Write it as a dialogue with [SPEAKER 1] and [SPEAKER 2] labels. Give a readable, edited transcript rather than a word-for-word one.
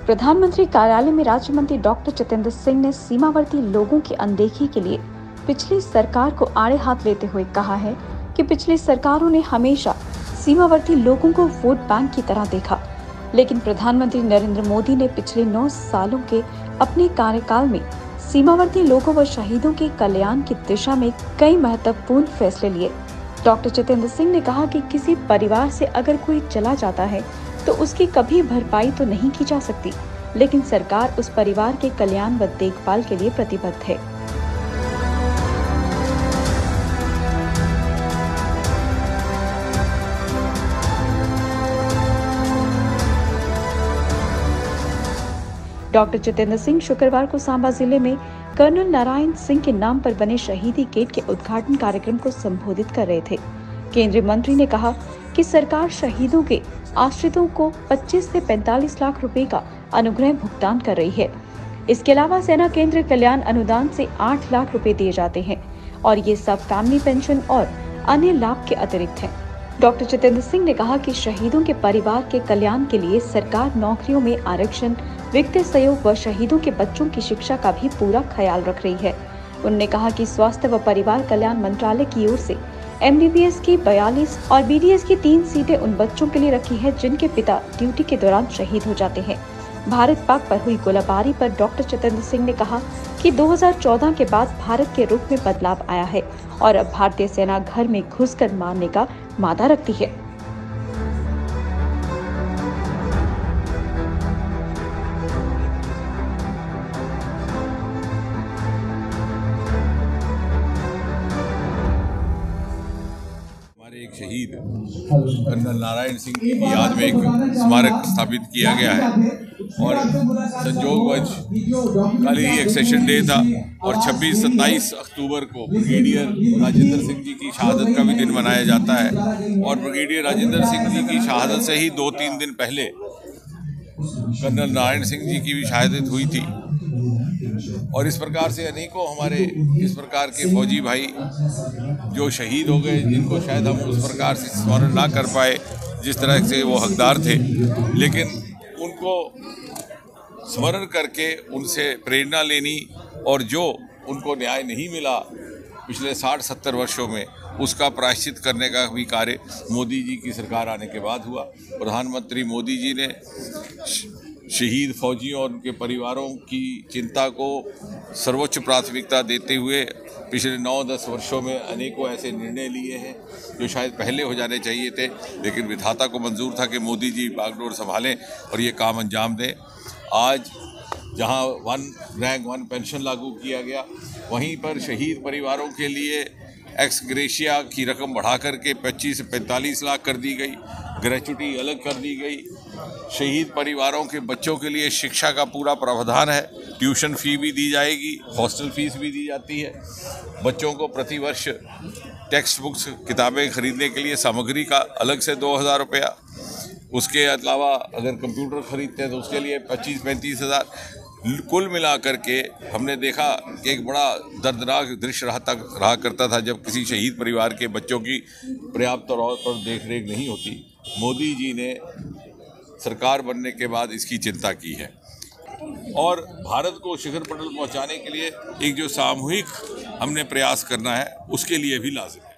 [SPEAKER 1] प्रधानमंत्री कार्यालय में राज्य मंत्री डॉक्टर जितेंद्र सिंह ने सीमावर्ती लोगों की अनदेखी के लिए पिछली सरकार को आड़े हाथ लेते हुए कहा है कि पिछली सरकारों ने हमेशा सीमावर्ती लोगों को वोट बैंक की तरह देखा, लेकिन प्रधानमंत्री नरेंद्र मोदी ने पिछले 9 सालों के अपने कार्यकाल में सीमावर्ती लोगों व शहीदों के कल्याण की दिशा में कई महत्वपूर्ण फैसले लिए। डॉक्टर जितेंद्र सिंह ने कहा कि किसी परिवार से अगर कोई चला जाता है तो उसकी कभी भरपाई तो नहीं की जा सकती, लेकिन सरकार उस परिवार के कल्याण व देखभाल के लिए प्रतिबद्ध है। डॉक्टर जितेंद्र सिंह शुक्रवार को सांबा जिले में कर्नल नारायण सिंह के नाम पर बने शहीदी गेट के उद्घाटन कार्यक्रम को संबोधित कर रहे थे। केंद्रीय मंत्री ने कहा कि सरकार शहीदों के आश्रितों को 25 से 45 लाख रुपए का अनुग्रह भुगतान कर रही है। इसके अलावा सेना केंद्र कल्याण अनुदान से 8 लाख रुपए दिए जाते हैं और ये सब फैमिली पेंशन और अन्य लाभ के अतिरिक्त है। डॉक्टर जितेंद्र सिंह ने कहा कि शहीदों के परिवार के कल्याण के लिए सरकार नौकरियों में आरक्षण, वित्तीय सहयोग व शहीदों के बच्चों की शिक्षा का भी पूरा ख्याल रख रही है। उन्होंने कहा कि स्वास्थ्य व परिवार कल्याण मंत्रालय की ओर से MBBS की 42 और BDS की 3 सीटें उन बच्चों के लिए रखी है जिनके पिता ड्यूटी के दौरान शहीद हो जाते हैं। भारत पाक पर हुई गोलाबारी पर डॉक्टर जितेंद्र सिंह ने कहा कि 2014 के बाद भारत के रुख में बदलाव आया है और अब भारतीय सेना घर में घुसकर मारने का मादा रखती है।
[SPEAKER 2] एक शहीद कर्नल नारायण सिंह की याद में एक स्मारक स्थापित किया गया है और संयोगवश कल ही एक सेशन डे था और 26-27 अक्टूबर को ब्रिगेडियर राजेंद्र सिंह जी की शहादत का भी दिन मनाया जाता है और ब्रिगेडियर राजेंद्र सिंह जी की शहादत से ही 2-3 दिन पहले कर्नल नारायण सिंह जी की भी शहादत हुई थी और इस प्रकार से अनेकों हमारे इस प्रकार के फौजी भाई जो शहीद हो गए, जिनको शायद हम उस प्रकार से स्मरण ना कर पाए जिस तरह से वो हकदार थे, लेकिन उनको स्मरण करके उनसे प्रेरणा लेनी और जो उनको न्याय नहीं मिला पिछले 60-70 वर्षों में उसका प्रायश्चित करने का भी कार्य मोदी जी की सरकार आने के बाद हुआ। प्रधानमंत्री मोदी जी ने शहीद फौजियों और उनके परिवारों की चिंता को सर्वोच्च प्राथमिकता देते हुए पिछले 9-10 वर्षों में अनेकों ऐसे निर्णय लिए हैं जो शायद पहले हो जाने चाहिए थे, लेकिन विधाता को मंजूर था कि मोदी जी बागडोर संभालें और ये काम अंजाम दें। आज जहां 1 रैंक 1 पेंशन लागू किया गया, वहीं पर शहीद परिवारों के लिए एक्स ग्रेशिया की रकम बढ़ा करके 25 से 45 लाख कर दी गई, ग्रेचुटी अलग कर दी गई। शहीद परिवारों के बच्चों के लिए शिक्षा का पूरा प्रावधान है, ट्यूशन फ़ी भी दी जाएगी, हॉस्टल फीस भी दी जाती है। बच्चों को प्रतिवर्ष टेक्स्ट बुक्स किताबें खरीदने के लिए सामग्री का अलग से 2000 रुपया, उसके अलावा अगर कंप्यूटर खरीदते हैं तो उसके लिए 25-35 हज़ार। कुल मिलाकर के हमने देखा कि एक बड़ा दर्दनाक दृश्य रहा करता था जब किसी शहीद परिवार के बच्चों की पर्याप्त तौर पर देखरेख नहीं होती। मोदी जी ने सरकार बनने के बाद इसकी चिंता की है और भारत को शिखर पटल पहुंचाने के लिए एक जो सामूहिक हमने प्रयास करना है उसके लिए भी लाज़िम है।